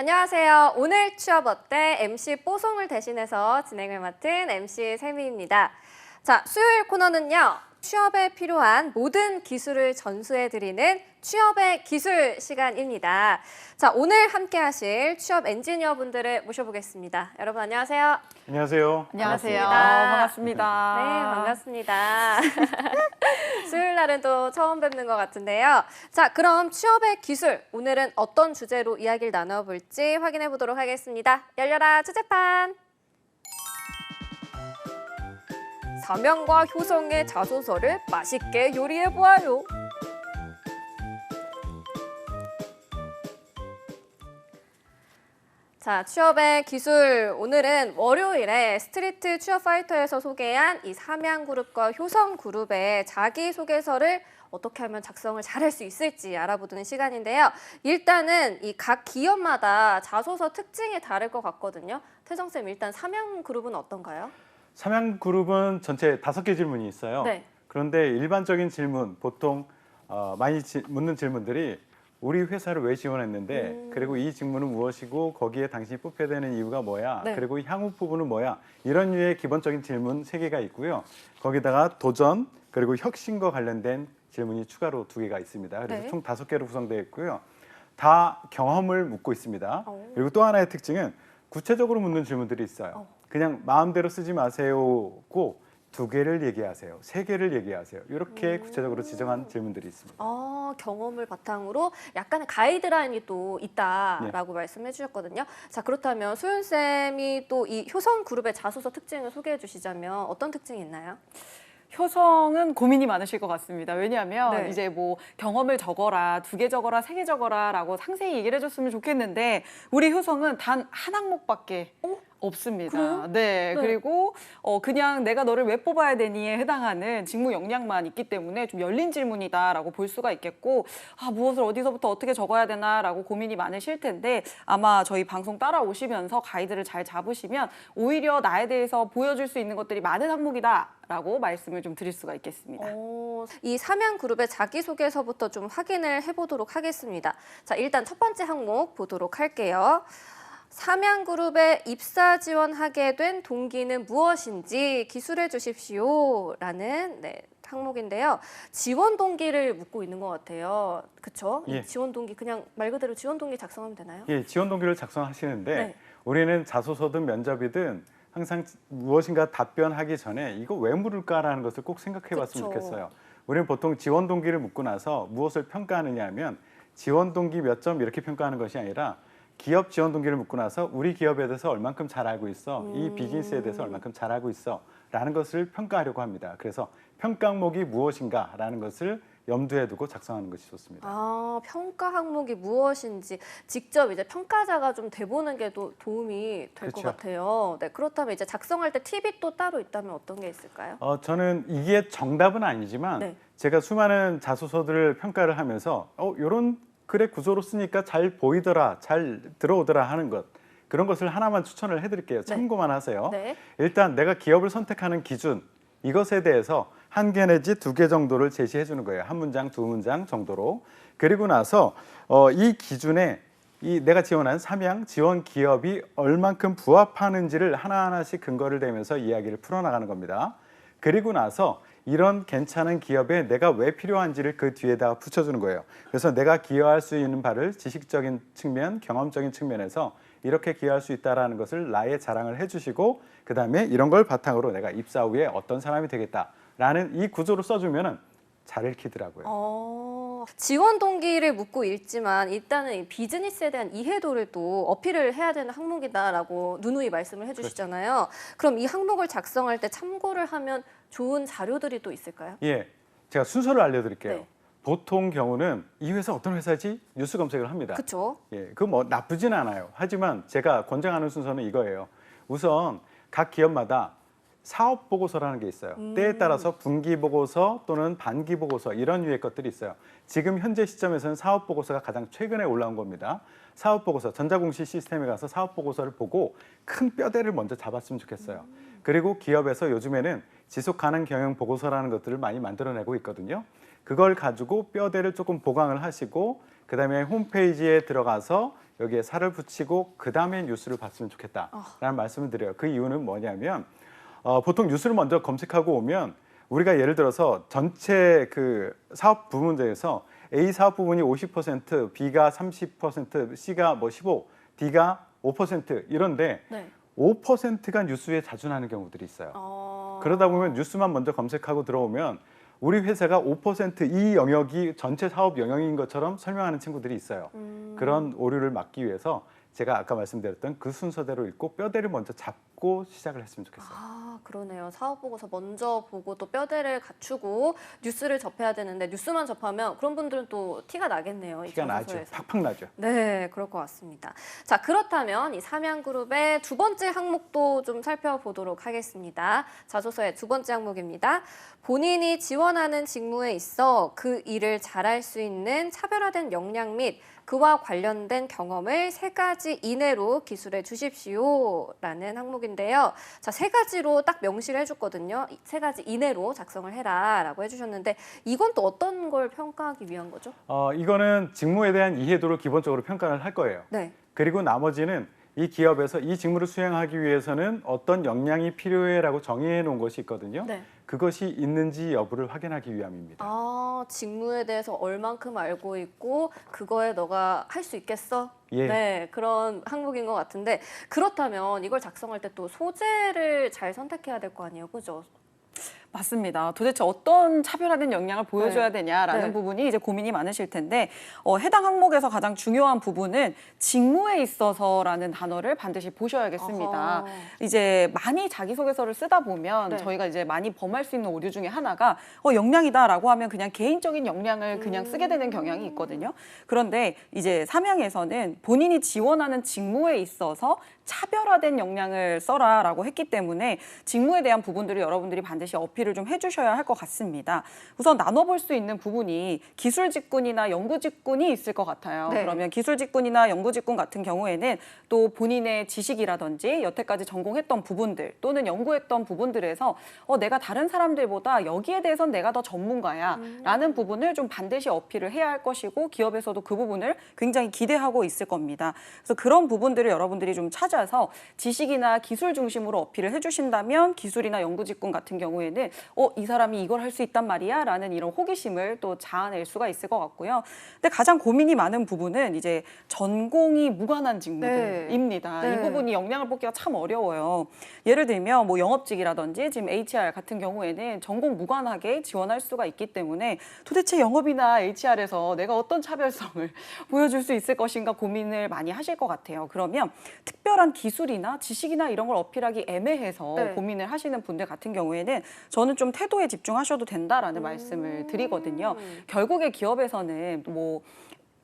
안녕하세요. 오늘 취업 어때? MC 뽀송을 대신해서 진행을 맡은 MC 세미입니다. 자, 수요일 코너는요. 취업에 필요한 모든 기술을 전수해드리는 취업의 기술 시간입니다. 자, 오늘 함께 하실 취업 엔지니어 분들을 모셔보겠습니다. 여러분 안녕하세요. 안녕하세요. 안녕하세요. 반갑습니다. 반갑습니다. 네, 반갑습니다. 수요일 날은 또 처음 뵙는 것 같은데요. 자, 그럼 취업의 기술, 오늘은 어떤 주제로 이야기를 나눠볼지 확인해 보도록 하겠습니다. 열려라 주제판! 사명과 효성의 자소서를 맛있게 요리해 보아요. 자, 취업의 기술. 오늘은 월요일에 스트리트 취업 파이터에서 소개한 이 삼양그룹과 효성그룹의 자기소개서를 어떻게 하면 작성을 잘할 수 있을지 알아보는 시간인데요. 일단은 이 각 기업마다 자소서 특징이 다를 것 같거든요. 태성쌤, 일단 삼양그룹은 어떤가요? 삼양그룹은 전체 5개 질문이 있어요. 네. 그런데 일반적인 질문, 보통 많이 묻는 질문들이 우리 회사를 왜 지원했는데, 그리고 이 직무는 무엇이고 거기에 당신이 뽑혀야 되는 이유가 뭐야, 네. 그리고 향후 부분은 뭐야, 이런 류의 기본적인 질문 3개가 있고요. 거기다가 도전, 그리고 혁신과 관련된 질문이 추가로 2개가 있습니다. 그래서 네. 총 5개로 구성되어 있고요. 다 경험을 묻고 있습니다. 오. 그리고 또 하나의 특징은 구체적으로 묻는 질문들이 있어요. 그냥 마음대로 쓰지 마세요고 2개를 얘기하세요, 3개를 얘기하세요. 이렇게 구체적으로 지정한 질문들이 있습니다. 경험을 바탕으로 약간의 가이드라인이 또 있다라고 말씀해 주셨거든요. 자, 그렇다면 소윤쌤이 또 이 효성그룹의 자소서 특징을 소개해 주시자면 어떤 특징이 있나요? 효성은 고민이 많으실 것 같습니다. 왜냐하면 네. 이제 뭐 경험을 적어라, 2개 적어라, 3개 적어라라고 상세히 얘기를 해줬으면 좋겠는데 우리 효성은 단 한 항목밖에 없습니다. 그래요? 네, 네. 그리고 그냥 내가 너를 왜 뽑아야 되니에 해당하는 직무 역량만 있기 때문에 좀 열린 질문이다라고 볼 수가 있겠고, 무엇을 어디서부터 어떻게 적어야 되나라고 고민이 많으실 텐데 아마 저희 방송 따라오시면서 가이드를 잘 잡으시면 오히려 나에 대해서 보여줄 수 있는 것들이 많은 항목이다라고 말씀을 좀 드릴 수가 있겠습니다. 이 삼양그룹의 자기소개서부터 좀 확인을 해보도록 하겠습니다. 자, 일단 첫 번째 항목 보도록 할게요. 삼양그룹에 입사 지원하게 된 동기는 무엇인지 기술해 주십시오라는 항목인데요. 지원 동기를 묻고 있는 것 같아요. 그렇죠? 예. 지원 동기 그냥 말 그대로 지원 동기 작성하면 되나요? 예, 지원 동기를 작성하시는데 네. 우리는 자소서든 면접이든 항상 무엇인가 답변하기 전에 이거 왜 물을까라는 것을 꼭 생각해 봤으면 그쵸. 좋겠어요. 우리는 보통 지원 동기를 묻고 나서 무엇을 평가하느냐 하면 지원 동기 몇 점 이렇게 평가하는 것이 아니라 기업 지원 동기를 묻고 나서 우리 기업에 대해서 얼만큼 잘 알고 있어, 이 비즈니스에 대해서 얼만큼 잘 알고 있어 라는 것을 평가하려고 합니다. 그래서 평가 항목이 무엇인가 라는 것을 염두에 두고 작성하는 것이 좋습니다. 평가 항목이 무엇인지 직접 이제 평가자가 좀 돼보는 게 또 도움이 될 것 그렇죠. 같아요. 네, 그렇다면 이제 작성할 때 팁이 또 따로 있다면 어떤 게 있을까요? 저는 이게 정답은 아니지만 네. 제가 수많은 자소서들을 평가를 하면서 이런 글의 구조로 쓰니까 잘 보이더라, 잘 들어오더라 하는 것, 그런 것을 하나만 추천을 해드릴게요. 참고만 하세요. 네. 일단 내가 기업을 선택하는 기준, 이것에 대해서 1개 내지 2개 정도를 제시해 주는 거예요. 1문장, 2문장 정도로. 그리고 나서 이 기준에 이 내가 지원한 삼양 지원 기업이 얼만큼 부합하는지를 하나하나씩 근거를 대면서 이야기를 풀어나가는 겁니다. 그리고 나서 이런 괜찮은 기업에 내가 왜 필요한지를 그 뒤에다가 붙여주는 거예요. 그래서 내가 기여할 수 있는 바를 지식적인 측면, 경험적인 측면에서 이렇게 기여할 수 있다는 것을 나의 자랑을 해주시고, 그 다음에 이런 걸 바탕으로 내가 입사 후에 어떤 사람이 되겠다라는 이 구조로 써주면 잘 읽히더라고요. 지원 동기를 묻고 읽지만 일단은 이 비즈니스에 대한 이해도를 또 어필을 해야 되는 항목이다라고 누누이 말씀을 해주시잖아요. 그럼 이 항목을 작성할 때 참고를 하면 좋은 자료들이 또 있을까요? 예, 제가 순서를 알려드릴게요. 네. 보통 경우는 이 회사 어떤 회사지? 뉴스 검색을 합니다. 그렇죠. 예, 그 뭐 나쁘진 않아요. 하지만 제가 권장하는 순서는 이거예요. 우선 각 기업마다 사업 보고서라는 게 있어요. 때에 따라서 분기 보고서 또는 반기 보고서 이런 류의 것들이 있어요. 지금 현재 시점에서는 사업 보고서가 가장 최근에 올라온 겁니다. 사업 보고서, 전자공시 시스템에 가서 사업 보고서를 보고 큰 뼈대를 먼저 잡았으면 좋겠어요. 그리고 기업에서 요즘에는 지속 가능 경영 보고서라는 것들을 많이 만들어내고 있거든요. 그걸 가지고 뼈대를 조금 보강을 하시고, 그다음에 홈페이지에 들어가서 여기에 살을 붙이고 그다음에 뉴스를 봤으면 좋겠다라는 말씀을 드려요. 그 이유는 뭐냐면 보통 뉴스를 먼저 검색하고 오면 우리가 예를 들어서 전체 그 사업 부문 중에서 A 사업 부분이 50%, B가 30%, C가 뭐 15, D가 5% 이런데 네. 5%가 뉴스에 자주 나는 경우들이 있어요. 그러다 보면 뉴스만 먼저 검색하고 들어오면 우리 회사가 5%이 영역이 전체 사업 영역인 것처럼 설명하는 친구들이 있어요. 그런 오류를 막기 위해서 제가 아까 말씀드렸던 그 순서대로 읽고 뼈대를 먼저 잡고 시작을 했으면 좋겠어요. 아, 그러네요. 사업 보고서 먼저 보고 또 뼈대를 갖추고 뉴스를 접해야 되는데 뉴스만 접하면 그런 분들은 또 티가 나겠네요. 이 티가 나죠. 자소서에서. 팍팍 나죠. 네, 그럴 것 같습니다. 자, 그렇다면 이 삼양그룹의 두 번째 항목도 좀 살펴보도록 하겠습니다. 자소서의 두 번째 항목입니다. 본인이 지원하는 직무에 있어 그 일을 잘할 수 있는 차별화된 역량 및 그와 관련된 경험을 3가지 이내로 기술해 주십시오라는 항목인데요. 자, 3가지로 딱 명시를 해줬거든요. 3가지 이내로 작성을 해라라고 해주셨는데 이건 또 어떤 걸 평가하기 위한 거죠? 이거는 직무에 대한 이해도를 기본적으로 평가를 할 거예요. 네. 그리고 나머지는 이 기업에서 이 직무를 수행하기 위해서는 어떤 역량이 필요해라고 정의해 놓은 것이 있거든요. 네. 그것이 있는지 여부를 확인하기 위함입니다. 아, 직무에 대해서 얼만큼 알고 있고 그거에 너가 할 수 있겠어? 예. 네, 그런 항목인 것 같은데 그렇다면 이걸 작성할 때 또 소재를 잘 선택해야 될 거 아니에요, 그죠? 맞습니다. 도대체 어떤 차별화된 역량을 보여줘야 네. 되냐라는 네. 부분이 이제 고민이 많으실 텐데 해당 항목에서 가장 중요한 부분은 직무에 있어서라는 단어를 반드시 보셔야겠습니다. 아하. 이제 많이 자기소개서를 쓰다 보면 네. 저희가 이제 많이 범할 수 있는 오류 중에 하나가 역량이다라고 하면 그냥 개인적인 역량을 그냥 쓰게 되는 경향이 있거든요. 그런데 이제 삼양에서는 본인이 지원하는 직무에 있어서 차별화된 역량을 써라라고 했기 때문에 직무에 대한 부분들을 여러분들이 반드시 어필을 좀 해주셔야 할 것 같습니다. 우선 나눠볼 수 있는 부분이 기술 직군이나 연구 직군이 있을 것 같아요. 네. 그러면 기술 직군이나 연구 직군 같은 경우에는 또 본인의 지식이라든지 여태까지 전공했던 부분들 또는 연구했던 부분들에서 내가 다른 사람들보다 여기에 대해서는 내가 더 전문가야라는 부분을 좀 반드시 어필을 해야 할 것이고 기업에서도 그 부분을 굉장히 기대하고 있을 겁니다. 그래서 그런 부분들을 여러분들이 좀 찾아서 지식이나 기술 중심으로 어필을 해주신다면 기술이나 연구 직군 같은 경우에는 이 사람이 이걸 할 수 있단 말이야 라는 이런 호기심을 또 자아낼 수가 있을 것 같고요. 근데 가장 고민이 많은 부분은 이제 전공이 무관한 직무들입니다. 네. 이 부분이 역량을 뽑기가 참 어려워요. 예를 들면 뭐 영업직이라든지 지금 HR 같은 경우에는 전공 무관하게 지원할 수가 있기 때문에 도대체 영업이나 HR에서 내가 어떤 차별성을 보여줄 수 있을 것인가 고민을 많이 하실 것 같아요. 그러면 특별한 기술이나 지식이나 이런 걸 어필하기 애매해서 네. 고민을 하시는 분들 같은 경우에는 저는 좀 태도에 집중하셔도 된다라는 말씀을 드리거든요. 결국에 기업에서는 뭐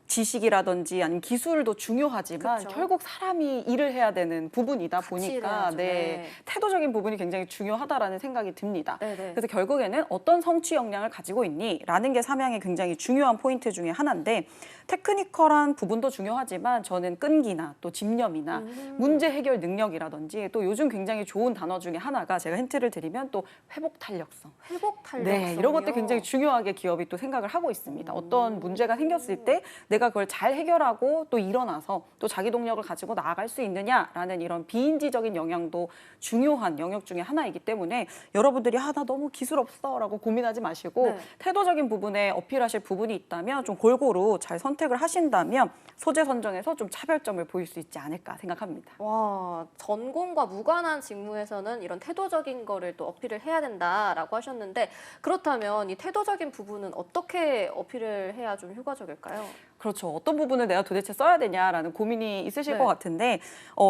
지식이라든지 아니면 기술도 중요하지만 그쵸. 결국 사람이 일을 해야 되는 부분이다 같이 보니까 일해야죠. 네. 태도적인 부분이 굉장히 중요하다라는 생각이 듭니다. 네네. 그래서 결국에는 어떤 성취 역량을 가지고 있니? 라는 게 삼양의 굉장히 중요한 포인트 중에 하나인데 테크니컬한 부분도 중요하지만 저는 끈기나 또 집념이나 문제 해결 능력이라든지 또 요즘 굉장히 좋은 단어 중에 하나가 제가 힌트를 드리면 또 회복 탄력성. 회복 탄력성이요. 네, 이런 것들 굉장히 중요하게 기업이 또 생각을 하고 있습니다. 어떤 문제가 생겼을 때 내가 그걸 잘 해결하고 또 일어나서 또 자기 동력을 가지고 나아갈 수 있느냐라는 이런 비인지적인 영향도 중요한 영역 중에 하나이기 때문에 여러분들이 나 너무 기술 없어라고 고민하지 마시고 네. 태도적인 부분에 어필하실 부분이 있다면 좀 골고루 잘 선택을 하신다면 소재 선정에서 좀 차별점을 보일 수 있지 않을까 생각합니다. 와, 전공과 무관한 직무에서는 이런 태도적인 거를 또 어필을 해야 된다라고 하셨는데 그렇다면 이 태도적인 부분은 어떻게 어필을 해야 좀 효과적일까요? 그렇죠. 어떤 부분을 내가 도대체 써야 되냐라는 고민이 있으실 네. 것 같은데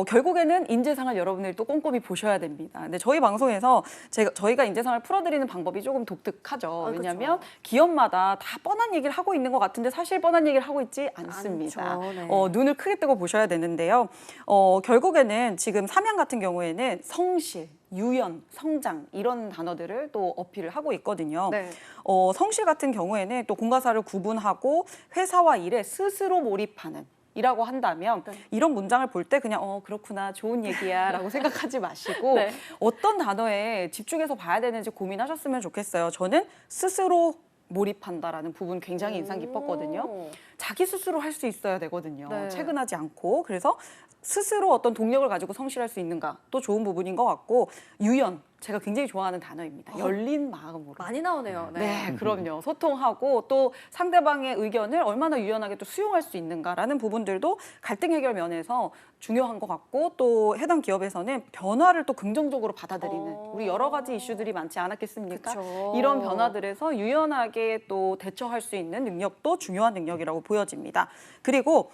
결국에는 인재상을 여러분들이 또 꼼꼼히 보셔야 됩니다. 근데 저희 방송에서 저희가 인재상을 풀어드리는 방법이 조금 독특하죠. 왜냐하면 그렇죠. 기업마다 다 뻔한 얘기를 하고 있는 것 같은데 사실 뻔한 얘기를 하고 있지 않습니다. 않죠. 네. 눈을 크게 뜨고 보셔야 되는데요. 결국에는 지금 삼양 같은 경우에는 성실, 유연, 성장 이런 단어들을 또 어필을 하고 있거든요. 네. 성실 같은 경우에는 또 공과사를 구분하고 회사와 일에 스스로 몰입하는 이라고 한다면 네. 이런 문장을 볼 때 그냥 그렇구나 좋은 얘기야 라고 생각하지 마시고 네. 어떤 단어에 집중해서 봐야 되는지 고민하셨으면 좋겠어요. 저는 스스로 몰입한다라는 부분 굉장히 인상 깊었거든요. 자기 스스로 할 수 있어야 되거든요. 네. 채근하지 않고. 그래서 스스로 어떤 동력을 가지고 성실할 수 있는가 또 좋은 부분인 것 같고, 유연, 제가 굉장히 좋아하는 단어입니다. 열린 마음으로. 많이 나오네요. 네, 그럼요. 소통하고 또 상대방의 의견을 얼마나 유연하게 또 수용할 수 있는가라는 부분들도 갈등 해결 면에서 중요한 것 같고, 또 해당 기업에서는 변화를 또 긍정적으로 받아들이는 우리 여러 가지 이슈들이 많지 않았겠습니까? 그쵸. 이런 변화들에서 유연하게 또 대처할 수 있는 능력도 중요한 능력이라고 보여집니다. 그리고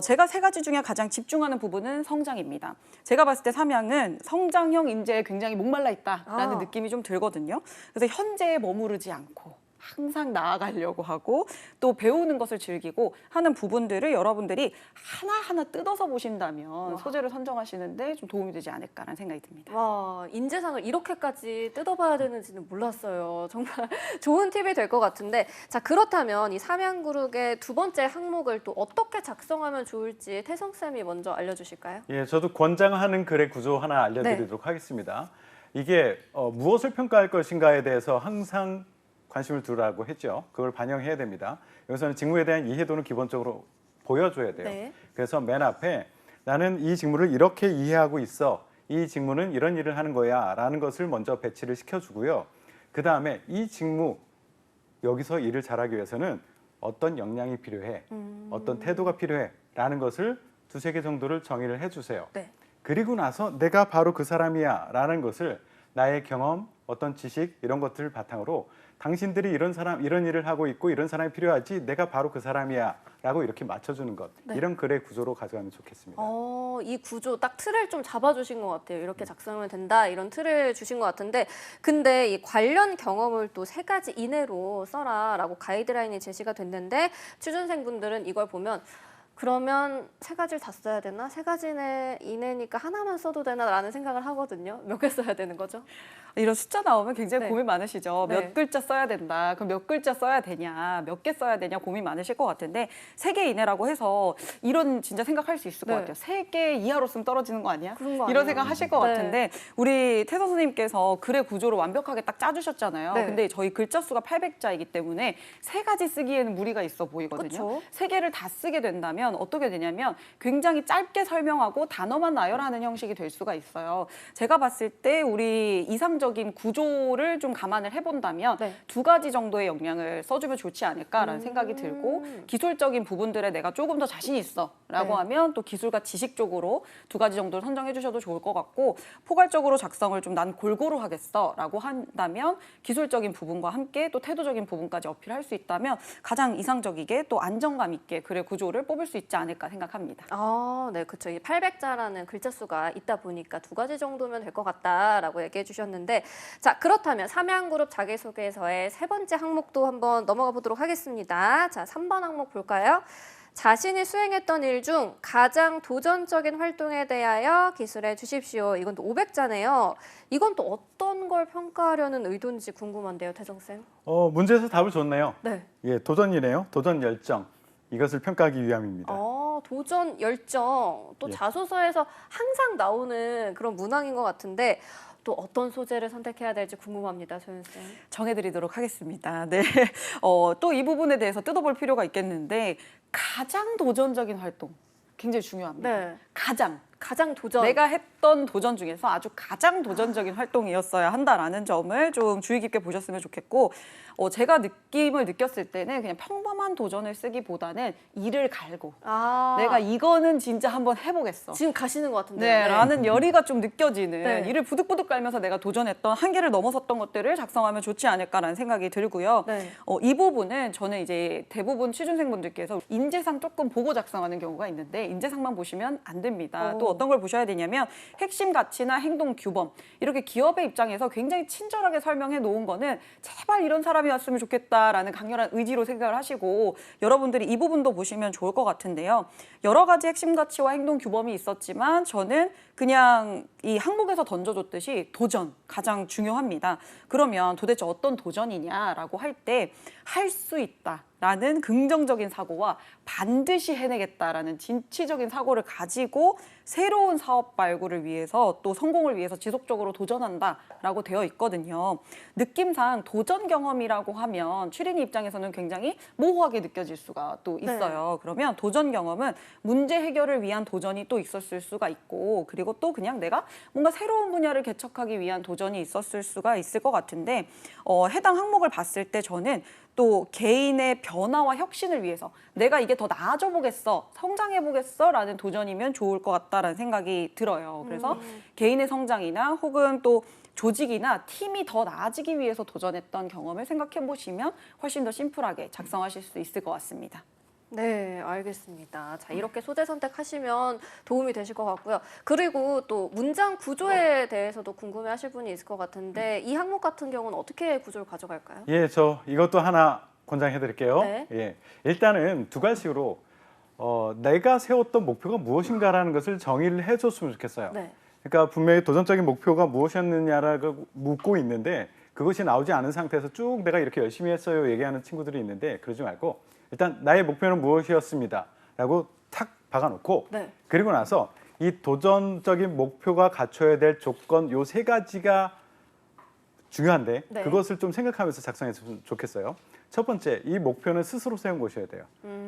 제가 세 가지 중에 가장 집중하는 부분은 성장입니다. 제가 봤을 때 삼양은 성장형 인재에 굉장히 목말라 있다라는 느낌이 좀 들거든요. 그래서 현재에 머무르지 않고 항상 나아가려고 하고 또 배우는 것을 즐기고 하는 부분들을 여러분들이 하나하나 뜯어서 보신다면 소재를 선정하시는데 좀 도움이 되지 않을까라는 생각이 듭니다. 와, 인재상을 이렇게까지 뜯어봐야 되는지는 몰랐어요. 정말 좋은 팁이 될 것 같은데, 자, 그렇다면 이 삼양그룹의 두 번째 항목을 또 어떻게 작성하면 좋을지 태성쌤이 먼저 알려주실까요? 예, 저도 권장하는 글의 구조 하나 알려드리도록 하겠습니다. 이게 무엇을 평가할 것인가에 대해서 항상 관심을 두라고 했죠. 그걸 반영해야 됩니다. 여기서는 직무에 대한 이해도는 기본적으로 보여줘야 돼요. 네. 그래서 맨 앞에 나는 이 직무를 이렇게 이해하고 있어. 이 직무는 이런 일을 하는 거야 라는 것을 먼저 배치를 시켜주고요. 그 다음에 이 직무, 여기서 일을 잘하기 위해서는 어떤 역량이 필요해, 어떤 태도가 필요해 라는 것을 두세 개 정도를 정의를 해주세요. 네. 그리고 나서 내가 바로 그 사람이야 라는 것을 나의 경험, 어떤 지식 이런 것들을 바탕으로 당신들이 이런 일을 하고 있고 이런 사람이 필요하지 내가 바로 그 사람이야 라고 이렇게 맞춰주는 것. 네. 이런 글의 구조로 가져가면 좋겠습니다. 이 구조 딱 틀을 좀 잡아주신 것 같아요. 이렇게 작성하면 된다 이런 틀을 주신 것 같은데, 근데 이 관련 경험을 또 3가지 이내로 써라라고 가이드라인이 제시가 됐는데, 취준생분들은 이걸 보면 그러면 3가지를 다 써야 되나? 3가지 이내니까 하나만 써도 되나라는 생각을 하거든요. 몇 개 써야 되는 거죠? 이런 숫자 나오면 굉장히 네. 고민 많으시죠. 네. 몇 글자 써야 된다. 그럼 몇 글자 써야 되냐, 몇 개 써야 되냐 고민 많으실 것 같은데, 3개 이내라고 해서 이런 진짜 생각할 수 있을 것 네. 같아요. 3개 이하로 쓰면 떨어지는 거 아니야? 그런 거 이런 아니에요? 생각 하실 것 네. 같은데, 우리 태선 선생님께서 글의 구조를 완벽하게 딱 짜주셨잖아요. 네. 근데 저희 글자 수가 800자이기 때문에 3가지 쓰기에는 무리가 있어 보이거든요. 그쵸? 3개를 다 쓰게 된다면 어떻게 되냐면 굉장히 짧게 설명하고 단어만 나열하는 형식이 될 수가 있어요. 제가 봤을 때 우리 이상적인 구조를 좀 감안을 해본다면 네. 2가지 정도의 역량을 써주면 좋지 않을까라는 생각이 들고, 기술적인 부분들에 내가 조금 더 자신 있어 라고 네. 하면 또 기술과 지식 쪽으로 2가지 정도를 선정해 주셔도 좋을 것 같고, 포괄적으로 작성을 좀 난 골고루 하겠어 라고 한다면 기술적인 부분과 함께 또 태도적인 부분까지 어필할 수 있다면 가장 이상적이게 또 안정감 있게 글의 구조를 뽑을 수 있지 않을까 생각합니다. 네, 그렇죠. 이 800자라는 글자 수가 있다 보니까 2가지 정도면 될 것 같다라고 얘기해 주셨는데, 자, 그렇다면 삼양그룹 자기소개서의 3번째 항목도 한번 넘어가 보도록 하겠습니다. 자, 3번 항목 볼까요? 자신이 수행했던 일 중 가장 도전적인 활동에 대하여 기술해 주십시오. 이건 또 500자네요. 이건 또 어떤 걸 평가하려는 의도인지 궁금한데요, 태정쌤. 문제에서 답을 줬네요. 네. 예, 도전이네요. 도전 열정. 이것을 평가하기 위함입니다. 도전 열정. 또 예. 자소서에서 항상 나오는 그런 문항인 것 같은데, 또 어떤 소재를 선택해야 될지 궁금합니다, 소연쌤. 정해드리도록 하겠습니다. 네. 또 이 부분에 대해서 뜯어볼 필요가 있겠는데, 가장 도전적인 활동 굉장히 중요합니다. 네. 가장 도전. 내가 했던 도전 중에서 아주 가장 도전적인 활동이었어야 한다라는 점을 좀 주의 깊게 보셨으면 좋겠고, 제가 느낌을 느꼈을 때는 그냥 평범한 도전을 쓰기보다는 이를 갈고 내가 이거는 진짜 한번 해보겠어. 지금 가시는 것 같은데. 네, 라는 열의가 좀 느껴지는, 네. 이를 부득부득 깔면서 내가 도전했던 한계를 넘어섰던 것들을 작성하면 좋지 않을까라는 생각이 들고요. 네. 이 부분은 저는 이제 대부분 취준생분들께서 인재상 조금 보고 작성하는 경우가 있는데, 인재상만 보시면 안 됩니다. 또 어떤 걸 보셔야 되냐면 핵심 가치나 행동 규범, 이렇게 기업의 입장에서 굉장히 친절하게 설명해 놓은 거는 제발 이런 사람이 왔으면 좋겠다라는 강렬한 의지로 생각을 하시고, 여러분들이 이 부분도 보시면 좋을 것 같은데요. 여러 가지 핵심 가치와 행동 규범이 있었지만 저는 그냥 이 항목에서 던져줬듯이 도전 가장 중요합니다. 그러면 도대체 어떤 도전이냐라고 할 때 할 수 있다라는 긍정적인 사고와 반드시 해내겠다라는 진취적인 사고를 가지고 새로운 사업 발굴을 위해서 또 성공을 위해서 지속적으로 도전한다라고 되어 있거든요. 느낌상 도전 경험이라고 하면 추리니 입장에서는 굉장히 모호하게 느껴질 수가 또 있어요. 그러면 도전 경험은 문제 해결을 위한 도전이 또 있었을 수가 있고, 그리고 또 그냥 내가 뭔가 새로운 분야를 개척하기 위한 도전이 있었을 수가 있을 것 같은데, 해당 항목을 봤을 때 저는 또 개인의 변화와 혁신을 위해서 내가 이게 더 나아져 보겠어, 성장해 보겠어라는 도전이면 좋을 것 같다라는 생각이 들어요. 그래서 개인의 성장이나 혹은 또 조직이나 팀이 더 나아지기 위해서 도전했던 경험을 생각해 보시면 훨씬 더 심플하게 작성하실 수 있을 것 같습니다. 네, 알겠습니다. 자, 이렇게 소재 선택하시면 도움이 되실 것 같고요. 그리고 또 문장 구조에 대해서도 궁금해하실 분이 있을 것 같은데 이 항목 같은 경우는 어떻게 구조를 가져갈까요? 예, 저 이것도 하나 권장해 드릴게요. 네. 예, 일단은 두 가지로 내가 세웠던 목표가 무엇인가라는 것을 정의를 해줬으면 좋겠어요. 네. 그러니까 분명히 도전적인 목표가 무엇이었느냐라고 묻고 있는데 그것이 나오지 않은 상태에서 쭉 내가 이렇게 열심히 했어요 얘기하는 친구들이 있는데 그러지 말고 일단 나의 목표는 무엇이었습니다 라고 탁 박아놓고 네. 그리고 나서 이 도전적인 목표가 갖춰야 될 조건 요 세 가지가 중요한데 네. 그것을 좀 생각하면서 작성했으면 좋겠어요. 첫 번째, 이 목표는 스스로 세운 것이어야 돼요.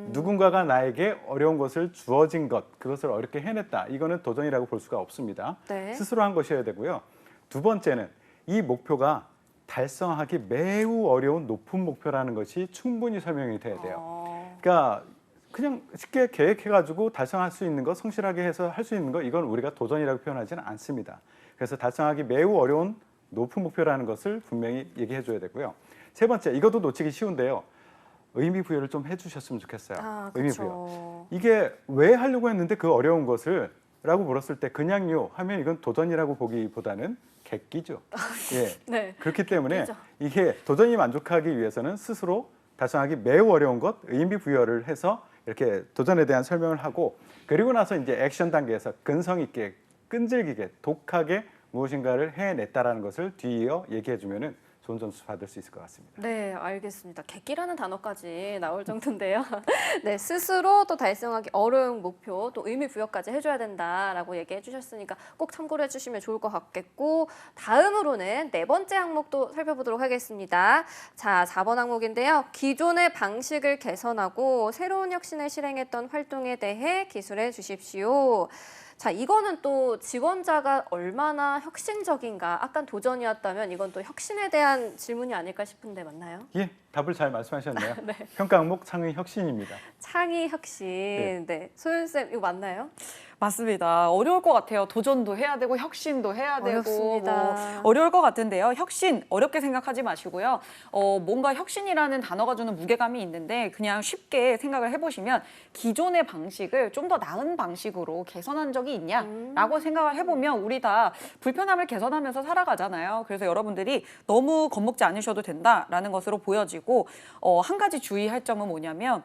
누군가가 나에게 어려운 것을 주어진 것, 그것을 어렵게 해냈다. 이거는 도전이라고 볼 수가 없습니다. 네. 스스로 한 것이어야 되고요. 두 번째는 이 목표가 달성하기 매우 어려운 높은 목표라는 것이 충분히 설명이 돼야 돼요. 그러니까 그냥 쉽게 계획해가지고 달성할 수 있는 거, 성실하게 해서 할 수 있는 거, 이건 우리가 도전이라고 표현하지는 않습니다. 그래서 달성하기 매우 어려운 높은 목표라는 것을 분명히 얘기해 줘야 되고요. 세 번째, 이것도 놓치기 쉬운데요. 의미 부여를 좀 해주셨으면 좋겠어요. 아, 의미 그렇죠. 부여. 이게 왜 하려고 했는데 그 어려운 것을 라고 물었을 때 그냥요 하면 이건 도전이라고 보기보다는 객기죠. 예. 네. 그렇기 때문에 객기죠. 이게 도전이 만족하기 위해서는 스스로 달성하기 매우 어려운 것, 의미 부여를 해서 이렇게 도전에 대한 설명을 하고 그리고 나서 이제 액션 단계에서 근성 있게, 끈질기게, 독하게 무엇인가를 해냈다라는 것을 뒤이어 얘기해 주면은 좋은 점수 받을 수 있을 것 같습니다. 네, 알겠습니다. 객기라는 단어까지 나올 정도인데요. 네, 스스로 또 달성하기 어려운 목표, 또 의미 부여까지 해줘야 된다라고 얘기해 주셨으니까 꼭 참고를 해주시면 좋을 것 같겠고 다음으로는 네 번째 항목도 살펴보도록 하겠습니다. 자, 4번 항목인데요. 기존의 방식을 개선하고 새로운 혁신을 실행했던 활동에 대해 기술해 주십시오. 자, 이거는 또 지원자가 얼마나 혁신적인가, 아까 도전이었다면 이건 또 혁신에 대한 질문이 아닐까 싶은데 맞나요? 예, 답을 잘 말씀하셨네요. 네. 평가 항목 창의 혁신입니다. 창의 혁신. 네. 소연쌤, 이거 맞나요? 맞습니다. 어려울 것 같아요. 도전도 해야 되고 혁신도 해야 되고 어렵습니다. 뭐 어려울 것 같은데요. 혁신 어렵게 생각하지 마시고요. 뭔가 혁신이라는 단어가 주는 무게감이 있는데 그냥 쉽게 생각을 해보시면 기존의 방식을 좀 더 나은 방식으로 개선한 적이 있냐라고 생각을 해보면 우리 다 불편함을 개선하면서 살아가잖아요. 그래서 여러분들이 너무 겁먹지 않으셔도 된다라는 것으로 보여지고 한 가지 주의할 점은 뭐냐면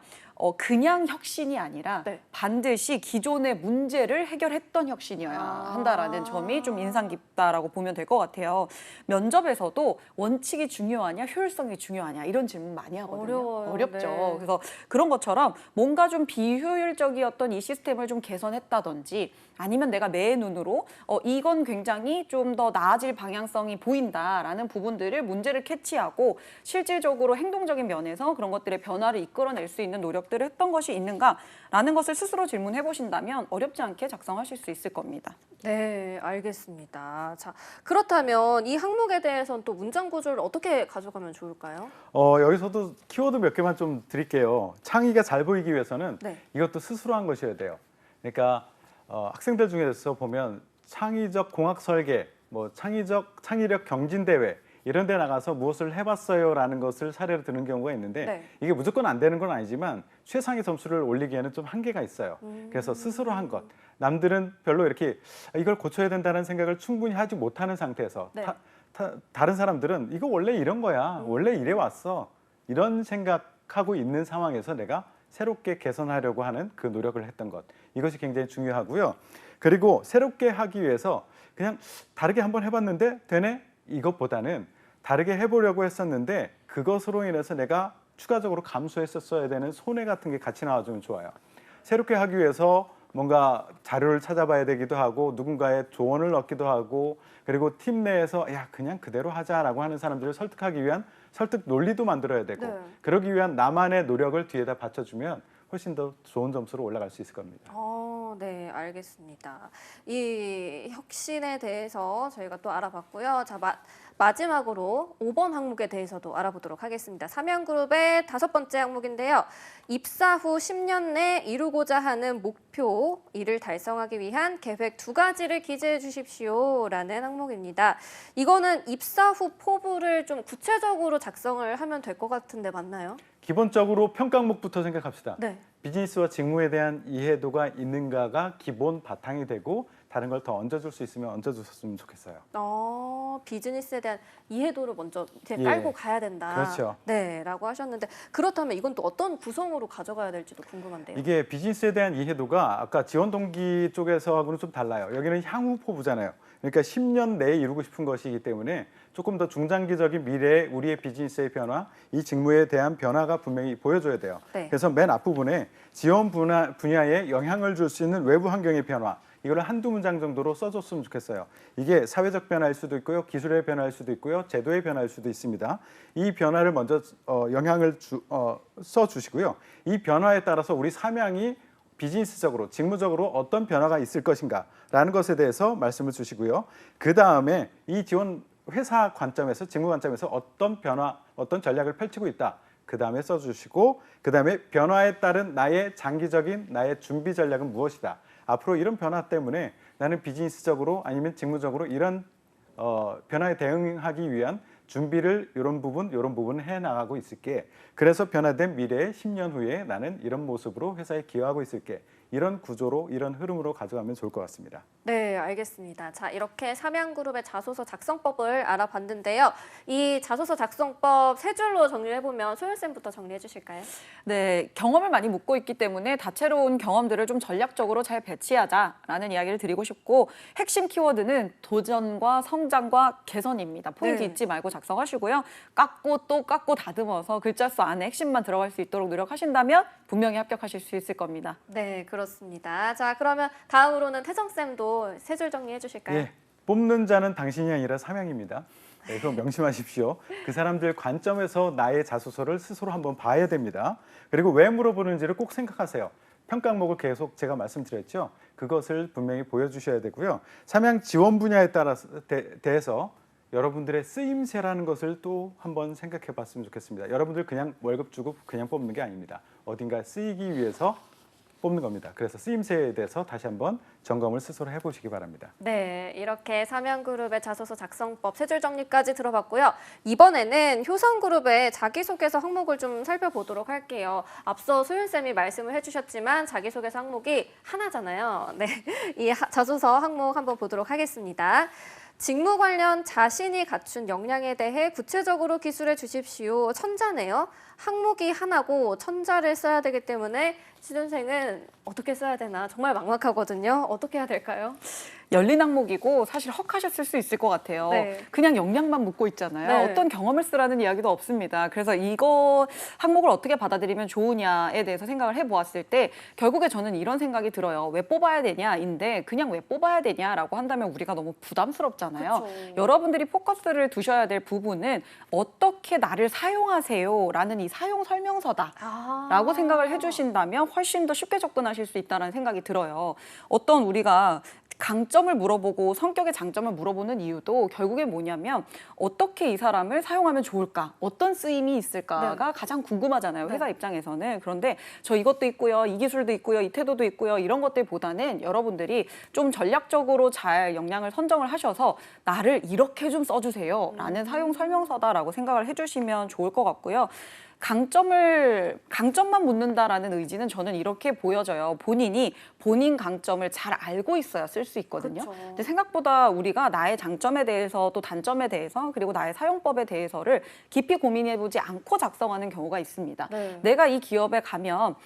그냥 혁신이 아니라 네. 반드시 기존의 문제를 해결했던 혁신이어야 한다라는 점이 좀 인상 깊다라고 보면 될 것 같아요. 면접에서도 원칙이 중요하냐, 효율성이 중요하냐 이런 질문 많이 하거든요. 어려워요. 어렵죠. 네. 그래서 그런 것처럼 뭔가 좀 비효율적이었던 이 시스템을 좀 개선했다든지 아니면 내가 내 눈으로 이건 굉장히 좀 더 나아질 방향성이 보인다라는 부분들을 문제를 캐치하고 실질적으로 행동적인 면에서 그런 것들의 변화를 이끌어낼 수 있는 노력들을 했던 것이 있는가라는 것을 스스로 질문해 보신다면 어렵지 않게 작성하실 수 있을 겁니다. 네, 알겠습니다. 자, 그렇다면 이 항목에 대해서는 또 문장 구조를 어떻게 가져가면 좋을까요? 여기서도 키워드 몇 개만 좀 드릴게요. 창의가 잘 보이기 위해서는 네. 이것도 스스로 한 것이어야 돼요. 그러니까 학생들 중에서 보면 창의적 공학 설계, 뭐 창의력 경진 대회 이런 데 나가서 무엇을 해봤어요라는 것을 사례로 드는 경우가 있는데 네. 이게 무조건 안 되는 건 아니지만 최상의 점수를 올리기에는 좀 한계가 있어요. 그래서 스스로 한 것. 남들은 별로 이렇게 이걸 고쳐야 된다는 생각을 충분히 하지 못하는 상태에서 네. 다른 사람들은 이거 원래 이런 거야. 원래 이래 왔어. 이런 생각하고 있는 상황에서 내가 새롭게 개선하려고 하는 그 노력을 했던 것. 이것이 굉장히 중요하고요. 그리고 새롭게 하기 위해서 그냥 다르게 한번 해봤는데 되네? 이것보다는 다르게 해보려고 했었는데 그것으로 인해서 내가 추가적으로 감수했었어야 되는 손해 같은 게 같이 나와주면 좋아요. 새롭게 하기 위해서 뭔가 자료를 찾아봐야 되기도 하고 누군가의 조언을 얻기도 하고 그리고 팀 내에서 야 그냥 그대로 하자라고 하는 사람들을 설득하기 위한 설득 논리도 만들어야 되고 네. 그러기 위한 나만의 노력을 뒤에다 받쳐주면 훨씬 더 좋은 점수로 올라갈 수 있을 겁니다. 네, 알겠습니다. 이 혁신에 대해서 저희가 또 알아봤고요. 자, 마지막으로 5번 항목에 대해서도 알아보도록 하겠습니다. 삼양그룹의 5번째 항목인데요. 입사 후 10년 내 이루고자 하는 목표, 이를 달성하기 위한 계획 2가지를 기재해 주십시오라는 항목입니다. 이거는 입사 후 포부를 좀 구체적으로 작성을 하면 될 것 같은데 맞나요? 기본적으로 평가 항목부터 생각합시다. 네. 비즈니스와 직무에 대한 이해도가 있는가가 기본 바탕이 되고 다른 걸 더 얹어줄 수 있으면 얹어줬으면 좋겠어요. 비즈니스에 대한 이해도를 먼저 이렇게 예. 깔고 가야 된다. 그렇죠. 네, 라고 하셨는데 그렇다면 이건 또 어떤 구성으로 가져가야 될지도 궁금한데요. 이게 비즈니스에 대한 이해도가 아까 지원 동기 쪽에서하고는 좀 달라요. 여기는 향후 포부잖아요. 그러니까 10년 내에 이루고 싶은 것이기 때문에 조금 더 중장기적인 미래의 우리의 비즈니스의 변화, 이 직무에 대한 변화가 분명히 보여줘야 돼요. 네. 그래서 맨 앞부분에 지원 분야에 영향을 줄 수 있는 외부 환경의 변화, 이걸 한두 문장 정도로 써줬으면 좋겠어요. 이게 사회적 변화일 수도 있고요, 기술의 변화일 수도 있고요, 제도의 변화일 수도 있습니다. 이 변화를 먼저 영향을 써주시고요. 이 변화에 따라서 우리 삼양이 비즈니스적으로, 직무적으로 어떤 변화가 있을 것인가라는 것에 대해서 말씀을 주시고요. 그 다음에 이 지원 회사 관점에서, 직무 관점에서 어떤 변화, 어떤 전략을 펼치고 있다. 그 다음에 써주시고, 그 다음에 변화에 따른 나의 장기적인 나의 준비 전략은 무엇이다. 앞으로 이런 변화 때문에 나는 비즈니스적으로 아니면 직무적으로 이런 변화에 대응하기 위한 준비를 이런 부분 해나가고 있을게. 그래서 변화된 미래의 10년 후에 나는 이런 모습으로 회사에 기여하고 있을게. 이런 구조로, 이런 흐름으로 가져가면 좋을 것 같습니다. 네, 알겠습니다. 자, 이렇게 삼양그룹의 자소서 작성법을 알아봤는데요. 이 자소서 작성법 세 줄로 정리를 해보면 소연쌤부터 정리해 주실까요? 네, 경험을 많이 묻고 있기 때문에 다채로운 경험들을 좀 전략적으로 잘 배치하자라는 이야기를 드리고 싶고, 핵심 키워드는 도전과 성장과 개선입니다. 포인트 네. 잊지 말고 작성하시고요. 깎고 또 깎고 다듬어서 글자 수 안에 핵심만 들어갈 수 있도록 노력하신다면 분명히 합격하실 수 있을 겁니다. 네, 그렇습니다. 자, 그러면 다음으로는 태정쌤도 세 줄 정리해 주실까요? 예, 뽑는 자는 당신이 아니라 삼양입니다. 네, 그거 명심하십시오. 그 사람들 관점에서 나의 자소서를 스스로 한번 봐야 됩니다. 그리고 왜 물어보는지를 꼭 생각하세요. 평가 항목을 계속 제가 말씀드렸죠. 그것을 분명히 보여주셔야 되고요. 삼양 지원 분야에 따라서 대해서 여러분들의 쓰임새라는 것을 또 한번 생각해 봤으면 좋겠습니다. 여러분들 그냥 월급 주고 그냥 뽑는 게 아닙니다. 어딘가 쓰이기 위해서 뽑는 겁니다. 그래서 쓰임새에 대해서 다시 한번 점검을 스스로 해보시기 바랍니다. 네, 이렇게 삼양그룹의 자소서 작성법 세 줄 정리까지 들어봤고요. 이번에는 효성그룹의 자기소개서 항목을 좀 살펴보도록 할게요. 앞서 소윤쌤이 말씀을 해주셨지만 자기소개서 항목이 하나잖아요. 네, 이 자소서 항목 한번 보도록 하겠습니다. 직무 관련 자신이 갖춘 역량에 대해 구체적으로 기술해 주십시오. 천자네요. 항목이 하나고 천자를 써야 되기 때문에 취준생은 어떻게 써야 되나 정말 막막하거든요. 어떻게 해야 될까요? 열린 항목이고 사실 헉하셨을 수 있을 것 같아요. 네. 그냥 역량만 묻고 있잖아요. 네. 어떤 경험을 쓰라는 이야기도 없습니다. 그래서 이거 항목을 어떻게 받아들이면 좋으냐에 대해서 생각을 해보았을 때 결국에 저는 이런 생각이 들어요. 왜 뽑아야 되냐인데 그냥 왜 뽑아야 되냐라고 한다면 우리가 너무 부담스럽잖아요. 그쵸. 여러분들이 포커스를 두셔야 될 부분은 어떻게 나를 사용하세요라는 이 사용 설명서다. 라고 생각을 해주신다면 훨씬 더 쉽게 접근하실 수 있다는 생각이 들어요. 어떤 우리가 강점을 물어보고 성격의 장점을 물어보는 이유도 결국에 뭐냐면 어떻게 이 사람을 사용하면 좋을까? 어떤 쓰임이 있을까가 가장 궁금하잖아요. 회사 입장에서는. 그런데 저 이것도 있고요. 이 기술도 있고요. 이 태도도 있고요. 이런 것들보다는 여러분들이 좀 전략적으로 잘 역량을 선정을 하셔서 나를 이렇게 좀 써주세요. 라는 사용 설명서다라고 생각을 해주시면 좋을 것 같고요. 강점만 묻는다라는 의지는 저는 이렇게 보여져요. 본인이 본인 강점을 잘 알고 있어야 쓸 수 있거든요. 그쵸. 근데 생각보다 우리가 나의 장점에 대해서 또 단점에 대해서 그리고 나의 사용법에 대해서를 깊이 고민해보지 않고 작성하는 경우가 있습니다. 네. 내가 이 기업에 가면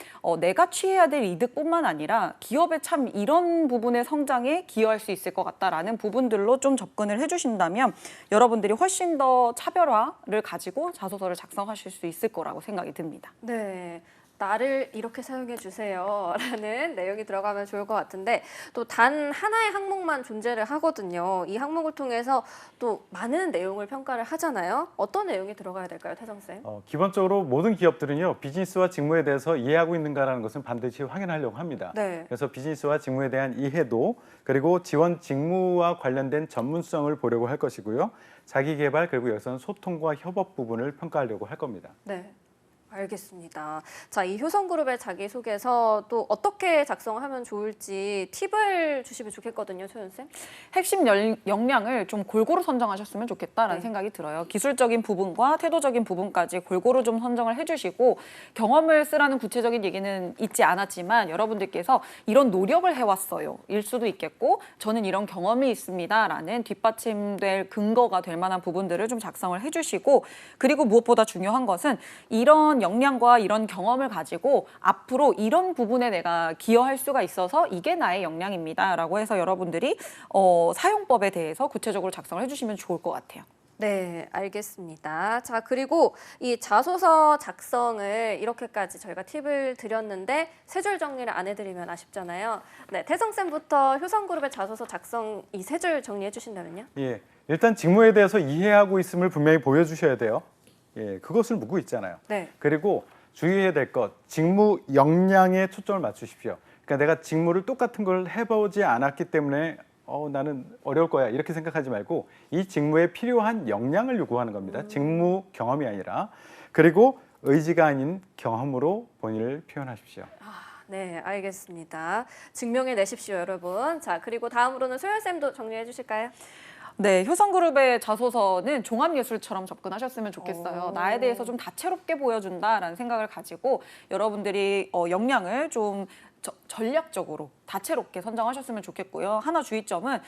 내가 취해야 될 이득뿐만 아니라 기업의 참 이런 부분의 성장에 기여할 수 있을 것 같다라는 부분들로 좀 접근을 해주신다면 여러분들이 훨씬 더 차별화를 가지고 자소서를 작성하실 수 있을 것 거라고 생각이 듭니다. 네. 나를 이렇게 사용해 주세요라는 내용이 들어가면 좋을 것 같은데 또 단 하나의 항목만 존재를 하거든요. 이 항목을 통해서 또 많은 내용을 평가를 하잖아요. 어떤 내용이 들어가야 될까요, 태정 쌤? 기본적으로 모든 기업들은요 비즈니스와 직무에 대해서 이해하고 있는가라는 것은 반드시 확인하려고 합니다. 네. 그래서 비즈니스와 직무에 대한 이해도 그리고 지원 직무와 관련된 전문성을 보려고 할 것이고요. 자기 개발 그리고 여기서는 소통과 협업 부분을 평가하려고 할 겁니다. 네. 알겠습니다. 자, 이 효성그룹의 자기소개서 또 어떻게 작성하면 좋을지 팁을 주시면 좋겠거든요, 소연쌤. 핵심 역량을 좀 골고루 선정하셨으면 좋겠다라는 네. 생각이 들어요. 기술적인 부분과 태도적인 부분까지 골고루 좀 선정을 해주시고 경험을 쓰라는 구체적인 얘기는 있지 않았지만 여러분들께서 이런 노력을 해왔어요. 일 수도 있겠고 저는 이런 경험이 있습니다라는 뒷받침될 근거가 될 만한 부분들을 좀 작성을 해주시고 그리고 무엇보다 중요한 것은 이런 역량과 이런 경험을 가지고 앞으로 이런 부분에 내가 기여할 수가 있어서 이게 나의 역량입니다라고 해서 여러분들이 사용법에 대해서 구체적으로 작성을 해주시면 좋을 것 같아요. 네, 알겠습니다. 자, 그리고 이 자소서 작성을 이렇게까지 저희가 팁을 드렸는데 세 줄 정리를 안 해드리면 아쉽잖아요. 네, 태성쌤부터 효성그룹의 자소서 작성 이 세 줄 정리해 주신다면요? 예, 일단 직무에 대해서 이해하고 있음을 분명히 보여주셔야 돼요. 예, 그것을 묻고 있잖아요. 네. 그리고 주의해야 될 것, 직무 역량에 초점을 맞추십시오. 그러니까 내가 직무를 똑같은 걸 해보지 않았기 때문에 나는 어려울 거야 이렇게 생각하지 말고 이 직무에 필요한 역량을 요구하는 겁니다. 직무 경험이 아니라. 그리고 의지가 아닌 경험으로 본인을 표현하십시오. 네, 알겠습니다. 증명해 내십시오, 여러분. 자, 그리고 다음으로는 소연쌤도 정리해 주실까요? 네, 효성그룹의 자소서는 종합예술처럼 접근하셨으면 좋겠어요. 오. 나에 대해서 좀 다채롭게 보여준다라는 생각을 가지고 여러분들이 역량을 좀 전략적으로 다채롭게 선정하셨으면 좋겠고요. 하나 주의점은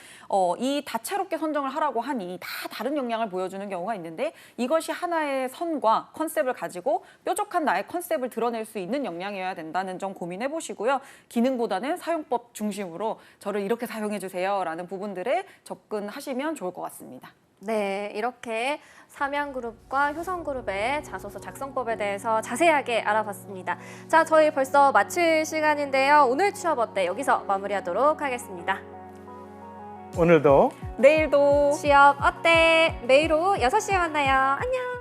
이 다채롭게 선정을 하라고 하니 다 다른 역량을 보여주는 경우가 있는데 이것이 하나의 선과 컨셉을 가지고 뾰족한 나의 컨셉을 드러낼 수 있는 역량이어야 된다는 점 고민해 보시고요. 기능보다는 사용법 중심으로 저를 이렇게 사용해 주세요라는 부분들에 접근하시면 좋을 것 같습니다. 네, 이렇게 삼양그룹과 효성그룹의 자소서 작성법에 대해서 자세하게 알아봤습니다. 자, 저희 벌써 마칠 시간인데요. 오늘 취업 어때? 여기서 마무리하도록 하겠습니다. 오늘도 내일도 취업 어때? 매일 오후 6시에 만나요. 안녕!